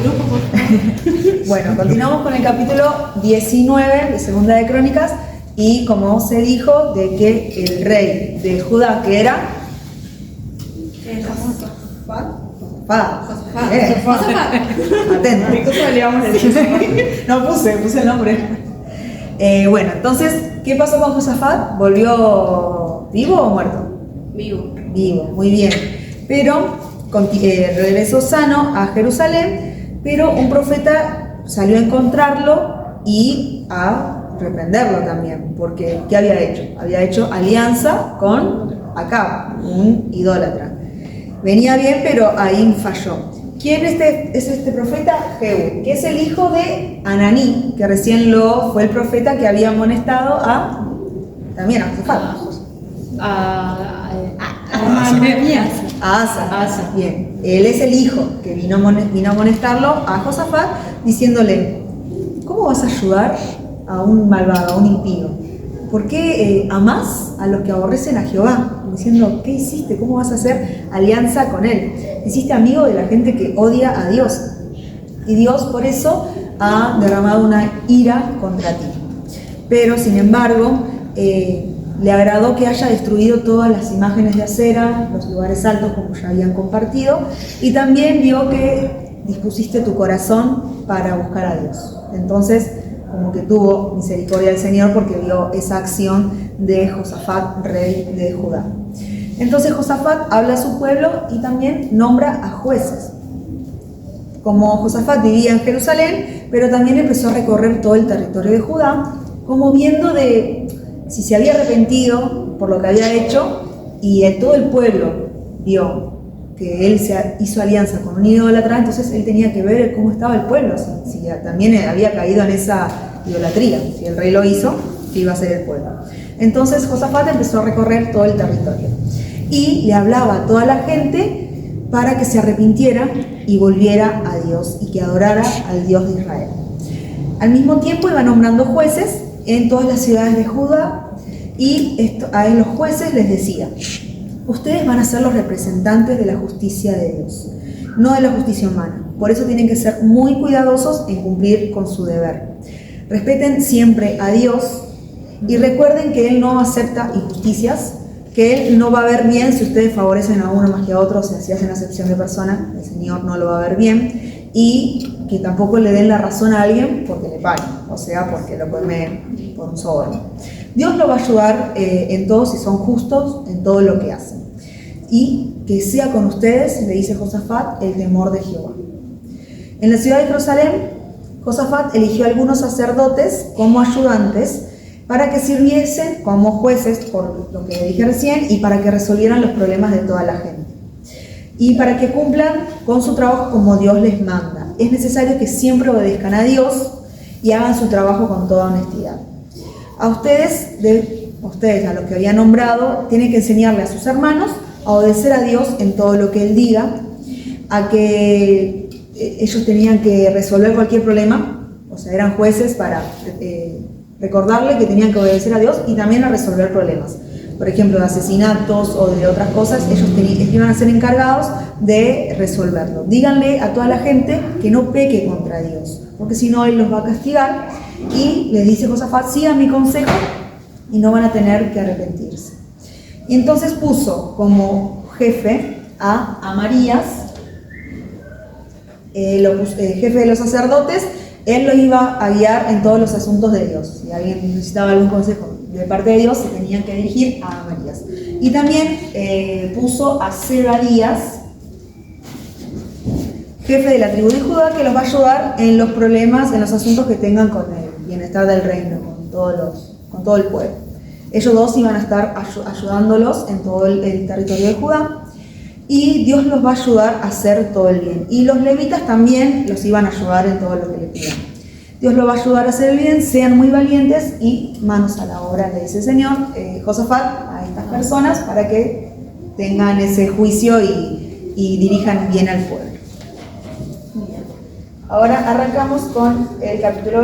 grupo, por favor. Bueno, continuamos con el capítulo 19 de Segunda de Crónicas y como se dijo de que el rey de Judá, que era atento. No puse el nombre. Bueno, entonces, ¿qué pasó con Josafat? ¿Volvió vivo o muerto? Vivo. Vivo, muy bien. Pero regresó sano a Jerusalén, pero un profeta salió a encontrarlo y a reprenderlo también, porque ¿qué había hecho? Había hecho alianza con Acab, un idólatra. Venía bien, pero ahí falló. ¿Quién es este profeta? Jehú, que es el hijo de Ananí, que recién fue el profeta que había amonestado también a Josafat. A Asa. Bien, él es el hijo que vino a amonestarlo a Josafat, diciéndole: ¿cómo vas a ayudar a un malvado, a un impío? ¿Por qué amás a los que aborrecen a Jehová? Diciendo: ¿qué hiciste? ¿Cómo vas a hacer alianza con él? Hiciste amigo de la gente que odia a Dios. Y Dios por eso ha derramado una ira contra ti. Pero sin embargo, le agradó que haya destruido todas las imágenes de acera, los lugares altos como ya habían compartido, y también vio que dispusiste tu corazón para buscar a Dios. Entonces, como que tuvo misericordia del Señor porque vio esa acción de Josafat, rey de Judá. Entonces Josafat habla a su pueblo y también nombra a jueces. Como Josafat vivía en Jerusalén, pero también empezó a recorrer todo el territorio de Judá, como viendo de si se había arrepentido por lo que había hecho, y todo el pueblo vio que él hizo alianza con un idólatra, entonces él tenía que ver cómo estaba el pueblo, si también había caído en esa idolatría. Si el rey lo hizo, ¿qué iba a hacer el pueblo? Entonces Josafat empezó a recorrer todo el territorio y le hablaba a toda la gente para que se arrepintiera y volviera a Dios y que adorara al Dios de Israel. Al mismo tiempo iba nombrando jueces en todas las ciudades de Judá y a los jueces les decía: ustedes van a ser los representantes de la justicia de Dios, no de la justicia humana. Por eso tienen que ser muy cuidadosos en cumplir con su deber. Respeten siempre a Dios y recuerden que Él no acepta injusticias, que Él no va a ver bien si ustedes favorecen a uno más que a otro, o sea, si hacen acepción de persona, el Señor no lo va a ver bien, y que tampoco le den la razón a alguien porque le pagan, o sea, porque lo comen por un soborno. Dios lo va a ayudar en todo si son justos en todo lo que hacen. Y que sea con ustedes, le dice Josafat, el temor de Jehová. En la ciudad de Jerusalén, Josafat eligió a algunos sacerdotes como ayudantes para que sirviesen como jueces, por lo que dije recién, y para que resolvieran los problemas de toda la gente. Y para que cumplan con su trabajo como Dios les manda. Es necesario que siempre obedezcan a Dios y hagan su trabajo con toda honestidad. A ustedes, a los que había nombrado, tienen que enseñarle a sus hermanos a obedecer a Dios en todo lo que Él diga, a que ellos tenían que resolver cualquier problema, o sea, eran jueces para recordarle que tenían que obedecer a Dios y también a resolver problemas. Por ejemplo, de asesinatos o de otras cosas, ellos iban a ser encargados de resolverlo. Díganle a toda la gente que no peque contra Dios, porque si no, Él los va a castigar. Y les dice Josafat: sigan mi consejo y no van a tener que arrepentirse. Y entonces puso como jefe a Amarías, jefe de los sacerdotes. Él lo iba a guiar en todos los asuntos de Dios. Si alguien necesitaba algún consejo de parte de Dios, se tenían que dirigir a Amarías. Y también puso a Zebadías, jefe de la tribu de Judá, que los va a ayudar en los problemas, en los asuntos que tengan con el bienestar del reino, con todo el pueblo. Ellos dos iban a estar ayudándolos en todo el territorio de Judá, y Dios los va a ayudar a hacer todo el bien. Y los levitas también los iban a ayudar en todo lo que le pidan. Dios los va a ayudar a hacer el bien, sean muy valientes y manos a la obra, le dice el Señor, Josafat, a estas personas para que tengan ese juicio y dirijan bien al pueblo. Bien. Ahora arrancamos con el capítulo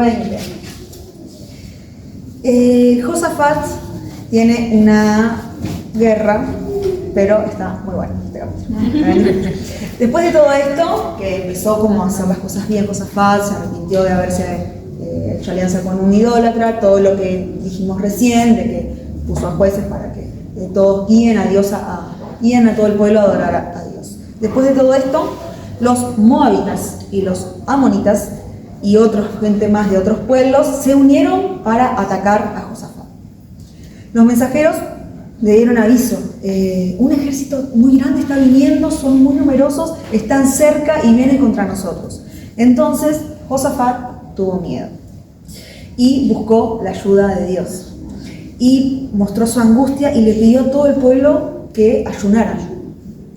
20. Josafat tiene una guerra pero está muy bueno este capítulo. Después de todo esto, que empezó como a hacer las cosas bien, cosas falsas, se arrepintió de haberse hecho alianza con un idólatra, todo lo que dijimos recién, de que puso a jueces para que todos guíen a Dios, guíen a todo el pueblo a adorar a Dios. Después de todo esto, los moabitas y los amonitas y otra gente más de otros pueblos se unieron para atacar a Josafat. Los mensajeros le dieron aviso, un ejército muy grande está viniendo, son muy numerosos, están cerca y vienen contra nosotros. Entonces Josafat tuvo miedo y buscó la ayuda de Dios y mostró su angustia y le pidió a todo el pueblo que ayunaran.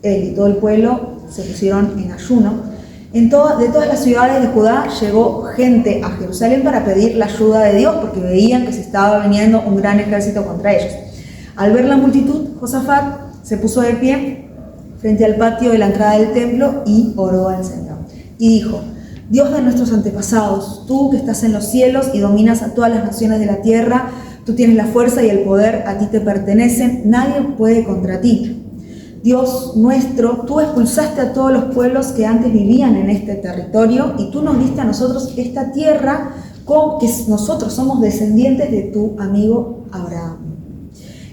Él y todo el pueblo se pusieron en ayuno. De todas las ciudades de Judá llegó gente a Jerusalén para pedir la ayuda de Dios porque veían que se estaba viniendo un gran ejército contra ellos. Al ver la multitud, Josafat se puso de pie frente al patio de la entrada del templo y oró al Señor. Y dijo: Dios de nuestros antepasados, tú que estás en los cielos y dominas a todas las naciones de la tierra, tú tienes la fuerza y el poder, a ti te pertenecen, nadie puede contra ti. Dios nuestro, tú expulsaste a todos los pueblos que antes vivían en este territorio y tú nos diste a nosotros esta tierra con que nosotros somos descendientes de tu amigo Abraham.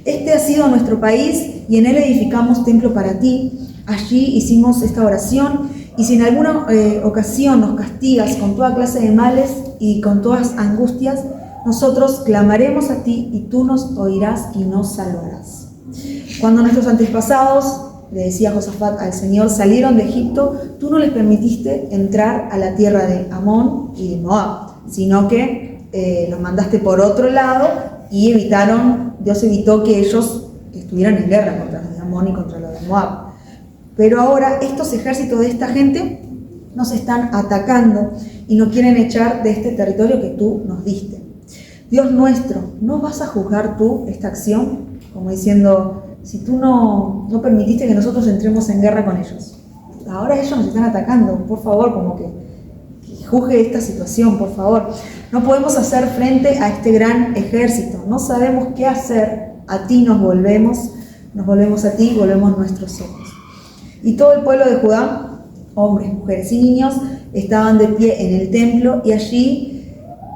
Este ha sido nuestro país y en él edificamos templo para ti. Allí hicimos esta oración y si en alguna ocasión nos castigas con toda clase de males y con todas angustias, nosotros clamaremos a ti y tú nos oirás y nos salvarás. Cuando nuestros antepasados, le decía Josafat al Señor, salieron de Egipto, tú no les permitiste entrar a la tierra de Amón y de Moab, sino que los mandaste por otro lado y Dios evitó que ellos estuvieran en guerra contra los de Amón y contra los de Moab. Pero ahora estos ejércitos de esta gente nos están atacando y nos quieren echar de este territorio que tú nos diste. Dios nuestro, ¿no vas a juzgar tú esta acción? Como diciendo, si tú no permitiste que nosotros entremos en guerra con ellos, ahora ellos nos están atacando, por favor, como que juzgue esta situación, por favor. No podemos hacer frente a este gran ejército, no sabemos qué hacer, a ti nos volvemos a ti, volvemos nuestros ojos. Y todo el pueblo de Judá, hombres, mujeres y niños, estaban de pie en el templo y allí,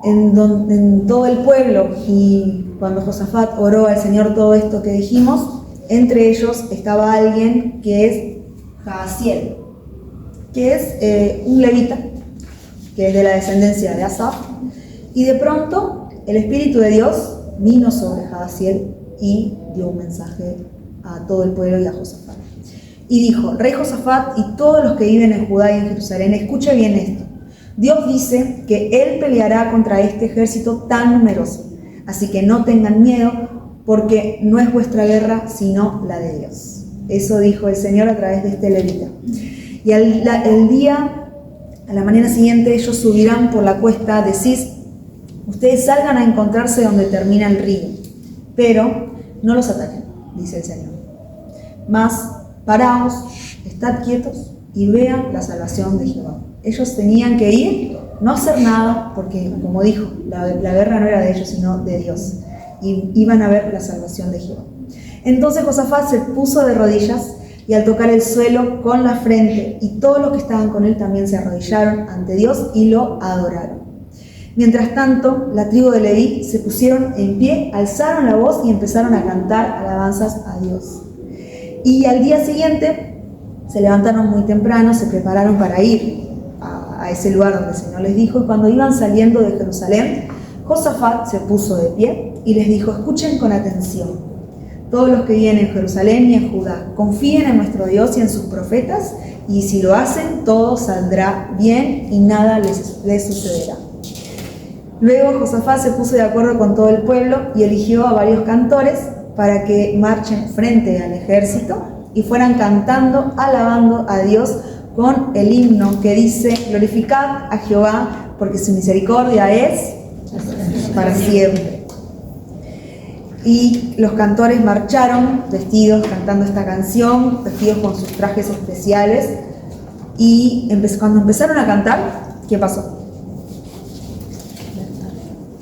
en todo el pueblo, y cuando Josafat oró al Señor todo esto que dijimos, entre ellos estaba alguien que es Jaasiel, que es un levita, que es de la descendencia de Asaf, y de pronto el Espíritu de Dios vino sobre Jaasiel y dio un mensaje a todo el pueblo y a Josafat. Y dijo: Rey Josafat y todos los que viven en Judá y en Jerusalén, escuche bien esto. Dios dice que Él peleará contra este ejército tan numeroso. Así que no tengan miedo, porque no es vuestra guerra, sino la de Dios. Eso dijo el Señor a través de este levita. Y a la mañana siguiente, ellos subirán por la cuesta de Cis. Ustedes salgan a encontrarse donde termina el río, pero no los ataquen, dice el Señor. Mas paraos, estad quietos y vean la salvación de Jehová. Ellos tenían que ir, no hacer nada, porque como dijo, la guerra no era de ellos, sino de Dios. Y iban a ver la salvación de Jehová. Entonces Josafat se puso de rodillas y al tocar el suelo con la frente, y todos los que estaban con él también se arrodillaron ante Dios y lo adoraron. Mientras tanto, la tribu de Leví se pusieron en pie, alzaron la voz y empezaron a cantar alabanzas a Dios. Y al día siguiente se levantaron muy temprano, se prepararon para ir a ese lugar donde el Señor les dijo, y cuando iban saliendo de Jerusalén, Josafat se puso de pie y les dijo: escuchen con atención, todos los que viven en Jerusalén y en Judá, confíen en nuestro Dios y en sus profetas, y si lo hacen, todo saldrá bien y nada les sucederá. Luego Josafat se puso de acuerdo con todo el pueblo y eligió a varios cantores para que marchen frente al ejército y fueran cantando, alabando a Dios con el himno que dice: glorificad a Jehová, porque su misericordia es para siempre. Y los cantores marcharon vestidos, cantando esta canción, vestidos con sus trajes especiales. Y cuando empezaron a cantar, ¿qué pasó?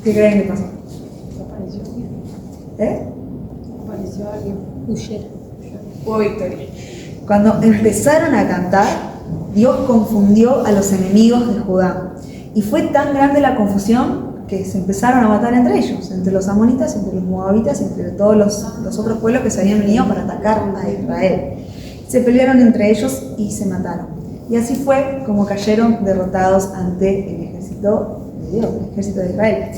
¿Qué creen que pasó? Apareció alguien. ¿Eh? Apareció alguien. Huyeron. Hubo victoria. Cuando empezaron a cantar, Dios confundió a los enemigos de Judá. Y fue tan grande la confusión que se empezaron a matar entre ellos, entre los amonitas, entre los moabitas, entre todos los otros pueblos que se habían venido para atacar a Israel. Se pelearon entre ellos y se mataron. Y así fue como cayeron derrotados ante el ejército de Dios, el ejército de Israel.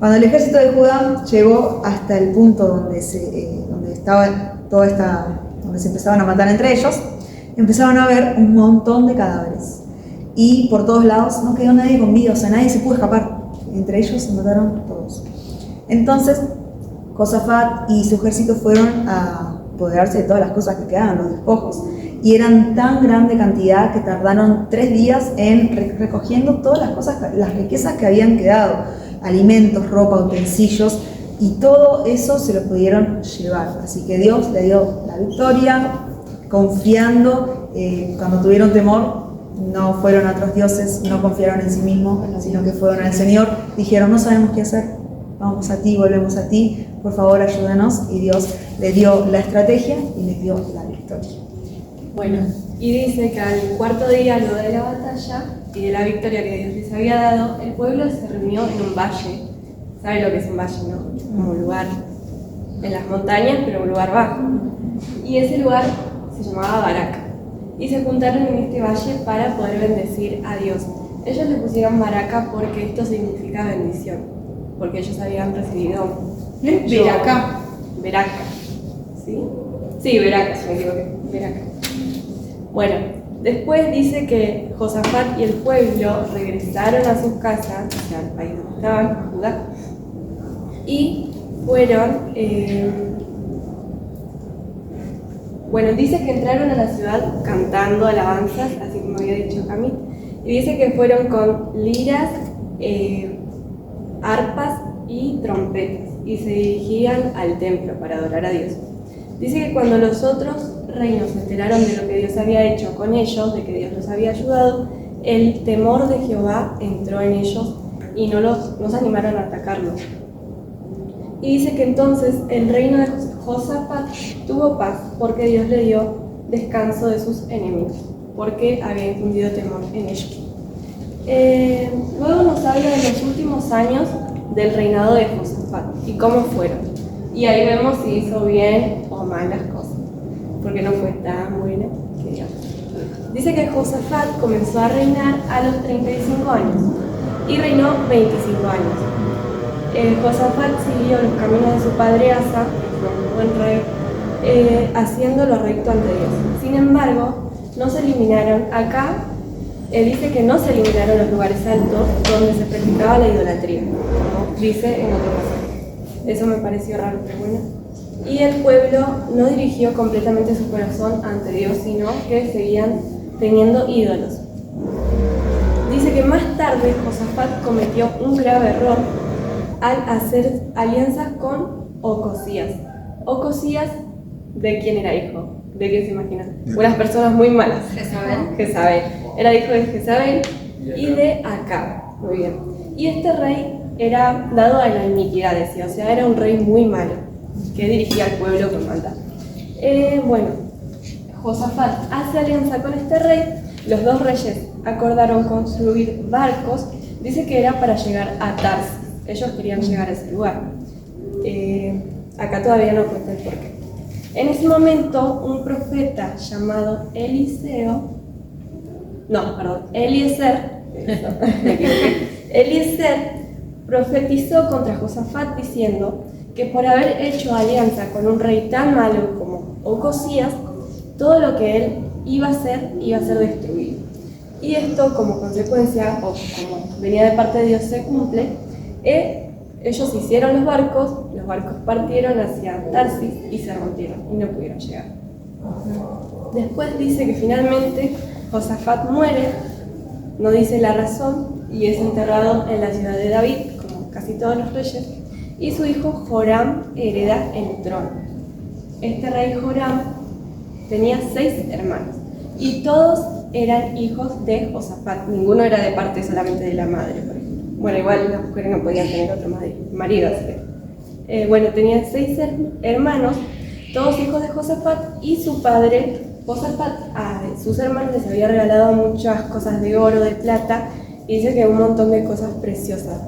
Cuando el ejército de Judá llegó hasta el punto donde estaba donde se empezaban a matar entre ellos, empezaron a ver un montón de cadáveres. Y por todos lados no quedó nadie con vida, o sea, nadie se pudo escapar. Entre ellos se mataron todos. Entonces, Josafat y su ejército fueron a apoderarse de todas las cosas que quedaban, los despojos. Y eran tan grande cantidad que tardaron 3 días en recogiendo todas las cosas, las riquezas que habían quedado. Alimentos, ropa, utensilios, y todo eso se lo pudieron llevar. Así que Dios le dio la victoria, confiando, cuando tuvieron temor, no fueron a otros dioses, no confiaron en sí mismos, sino que fueron al Señor, dijeron, no sabemos qué hacer, vamos a ti, volvemos a ti, por favor ayúdanos, y Dios les dio la estrategia y les dio la victoria. Bueno, y dice que al cuarto día, luego de la batalla y de la victoria que Dios les había dado, el pueblo se reunió en un valle. ¿Sabe lo que es un valle, no? Como un lugar en las montañas, pero un lugar bajo. Y ese lugar se llamaba Baraca. Y se juntaron en este valle para poder bendecir a Dios. Ellos le pusieron Baraca porque esto significa bendición, porque ellos habían recibido Veraca. Veraca, ¿sí? Sí, Veraca, si me equivoqué, Veraca. Bueno, después dice que Josafat y el pueblo regresaron a sus casas, o sea, al país donde estaban, Judá, y fueron, bueno, dice que entraron a la ciudad cantando alabanzas, así como había dicho Cami, y dice que fueron con liras, arpas y trompetas, y se dirigían al templo para adorar a Dios. Dice que cuando los otros reinos se enteraron de lo que Dios había hecho con ellos, de que Dios los había ayudado, el temor de Jehová entró en ellos y no se animaron a atacarlos. Y dice que entonces el reino de Josafat tuvo paz porque Dios le dio descanso de sus enemigos, porque había infundido temor en ellos. Luego nos habla de los últimos años del reinado de Josafat y cómo fueron. Y ahí vemos si hizo bien o mal las cosas, porque no fue tan buena que digamos. Dice que Josafat comenzó a reinar a los 35 años y reinó 25 años. Josafat siguió los caminos de su padre Asa, que fue un buen rey, haciendo lo recto ante Dios. Sin embargo, no se eliminaron acá. Dice que no se eliminaron los lugares altos donde se practicaba la idolatría, como dice en otro pasaje. Eso me pareció raro, pero bueno. Y el pueblo no dirigió completamente su corazón ante Dios, sino que seguían teniendo ídolos. Dice que más tarde Josafat cometió un grave error al hacer alianzas con Ocosías. Ocosías, ¿de quién era hijo? ¿De quién se imaginan? Unas personas muy malas. Jezabel. Era hijo de Jezabel y de Acab. Muy bien. Y este rey era dado a la iniquidad, decía, o sea, era un rey muy malo, que dirigía al pueblo con maldad. Bueno, Josafat hace alianza con este rey, los dos reyes acordaron construir barcos, dice que era para llegar a Tarsis, ellos querían llegar a ese lugar. Acá todavía no cuenta el porqué. En ese momento, un profeta llamado Eliezer, profetizó contra Josafat diciendo que por haber hecho alianza con un rey tan malo como Ocosías, todo lo que él iba a ser destruido. Y esto, como consecuencia, o como venía de parte de Dios, se cumple. Ellos hicieron los barcos partieron hacia Tarsis y se rompieron y no pudieron llegar. Después dice que finalmente Josafat muere, no dice la razón, y es enterrado en la ciudad de David, como casi todos los reyes, y su hijo Joram hereda el trono. Este rey Joram tenía 6 hermanos, y todos eran hijos de Josafat, ninguno era de parte solamente de la madre, por ejemplo. Bueno, igual las mujeres no podían tener otro marido, así que... bueno, tenía 6 hermanos, todos hijos de Josafat, y su padre, Josafat, a sus hermanos les había regalado muchas cosas de oro, de plata, y dice que un montón de cosas preciosas.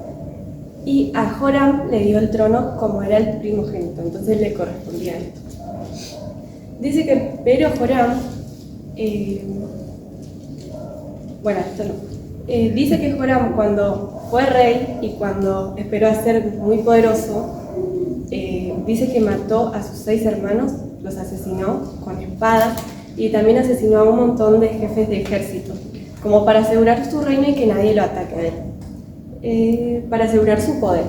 Y a Joram le dio el trono como era el primogénito, entonces le correspondía esto. Dice que, pero Joram, dice que Joram, cuando fue rey y cuando esperó a ser muy poderoso, dice que mató a sus 6 hermanos, los asesinó con espadas, y también asesinó a un montón de jefes de ejército, como para asegurar su reino y que nadie lo ataque a él, para asegurar su poder.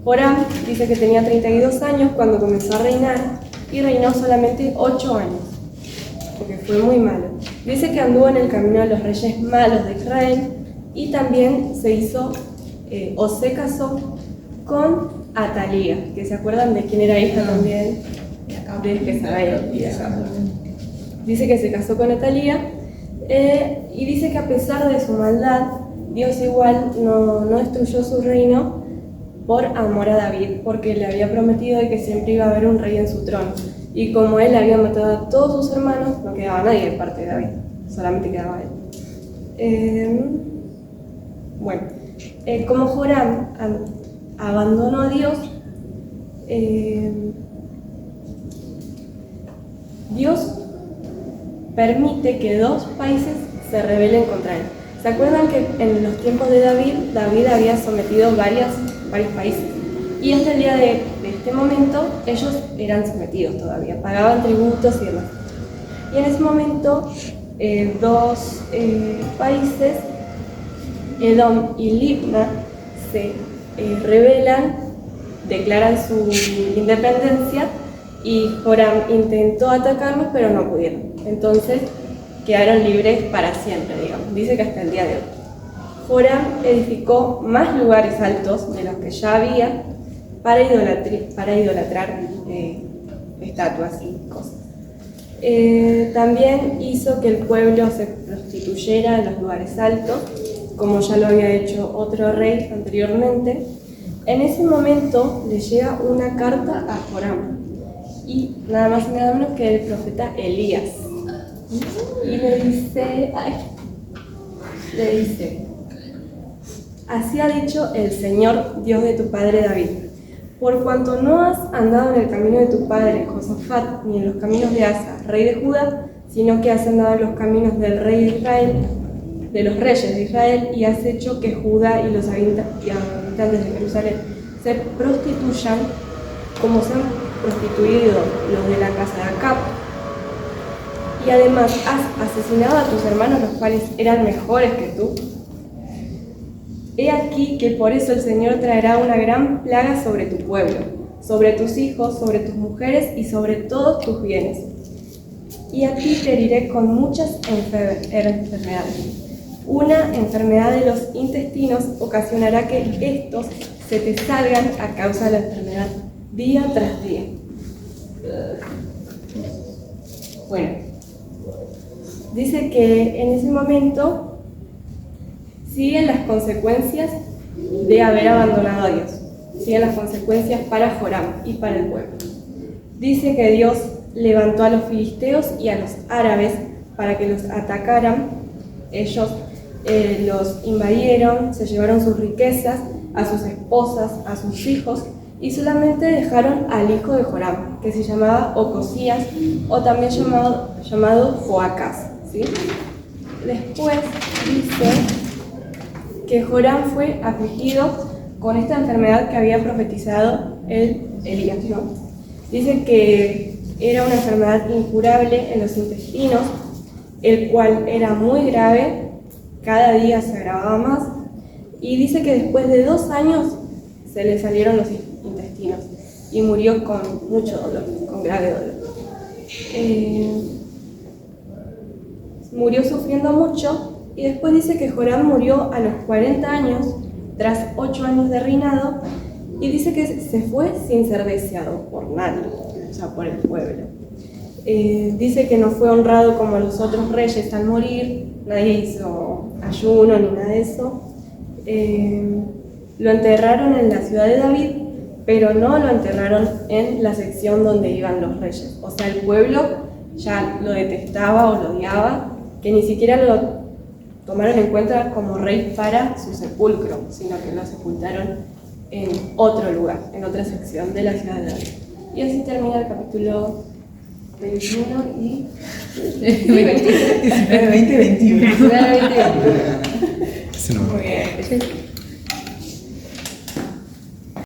Joram dice que tenía 32 años cuando comenzó a reinar, y reinó solamente 8 años, porque fue muy malo. Dice que anduvo en el camino de los reyes malos de Israel, y también se casó con Atalía, que se acuerdan de quién era hija también de Jezabel y de Acab. Dice que se casó con Atalía, y dice que a pesar de su maldad, Dios igual no destruyó su reino por amor a David, porque le había prometido de que siempre iba a haber un rey en su trono. Y como él había matado a todos sus hermanos, no quedaba nadie de parte de David, solamente quedaba él. Como Joram abandonó a Dios, Dios permite que 2 países se rebelen contra él. ¿Se acuerdan que en los tiempos de David había sometido varios países? Y hasta el día de este momento ellos eran sometidos todavía, pagaban tributos y demás. Y en ese momento 2 países, Edom y Libna, se rebelan, declaran su independencia, y Joram intentó atacarlos, pero no pudieron. Entonces quedaron libres para siempre, digamos. Dice que hasta el día de hoy. Joram edificó más lugares altos de los que ya había para idolatrar estatuas y cosas. También hizo que el pueblo se prostituyera en los lugares altos, como ya lo había hecho otro rey anteriormente. En ese momento le llega una carta a Joram, y nada más y nada menos que el profeta Elías. Y le dice, así ha dicho el Señor, Dios de tu padre David: por cuanto no has andado en el camino de tu padre Josafat, ni en los caminos de Asa, rey de Judá, sino que has andado en los caminos del rey de Israel, de los reyes de Israel, y has hecho que Judá y los habitantes de Jerusalén se prostituyan, como se han prostituido los de la casa de Acab, y además has asesinado a tus hermanos, los cuales eran mejores que tú. He aquí que por eso el Señor traerá una gran plaga sobre tu pueblo, sobre tus hijos, sobre tus mujeres y sobre todos tus bienes. Y a ti te heriré con muchas enfermedades. Una enfermedad de los intestinos ocasionará que estos se te salgan a causa de la enfermedad día tras día. Dice que en ese momento siguen las consecuencias de haber abandonado a Dios. Siguen las consecuencias para Joram y para el pueblo. Dice que Dios levantó a los filisteos y a los árabes para que los atacaran. Ellos los invadieron, se llevaron sus riquezas, a sus esposas, a sus hijos, y solamente dejaron al hijo de Joram, que se llamaba Ocosías, o también llamado Joacás, ¿sí? Después dice que Joram fue afligido con esta enfermedad que había profetizado Elías, ¿no? Dice que era una enfermedad incurable en los intestinos, el cual era muy grave, cada día se agravaba más, y dice que después de 2 años se le salieron los intestinos y murió con mucho dolor, con grave dolor. Murió sufriendo mucho, y después dice que Joram murió a los 40 años, tras 8 años de reinado, y dice que se fue sin ser deseado por nadie, o sea, por el pueblo. Dice que no fue honrado como los otros reyes al morir, nadie hizo ayuno ni nada de eso. Lo enterraron en la ciudad de David, pero no lo enterraron en la sección donde iban los reyes. O sea, el pueblo ya lo detestaba o lo odiaba, que ni siquiera lo tomaron en cuenta como rey para su sepulcro, sino que lo sepultaron en otro lugar, en otra sección de la ciudad de David. Y así termina el capítulo 21 y 20, 21. Muy bien. Ese no me acuerdo. Muy bien.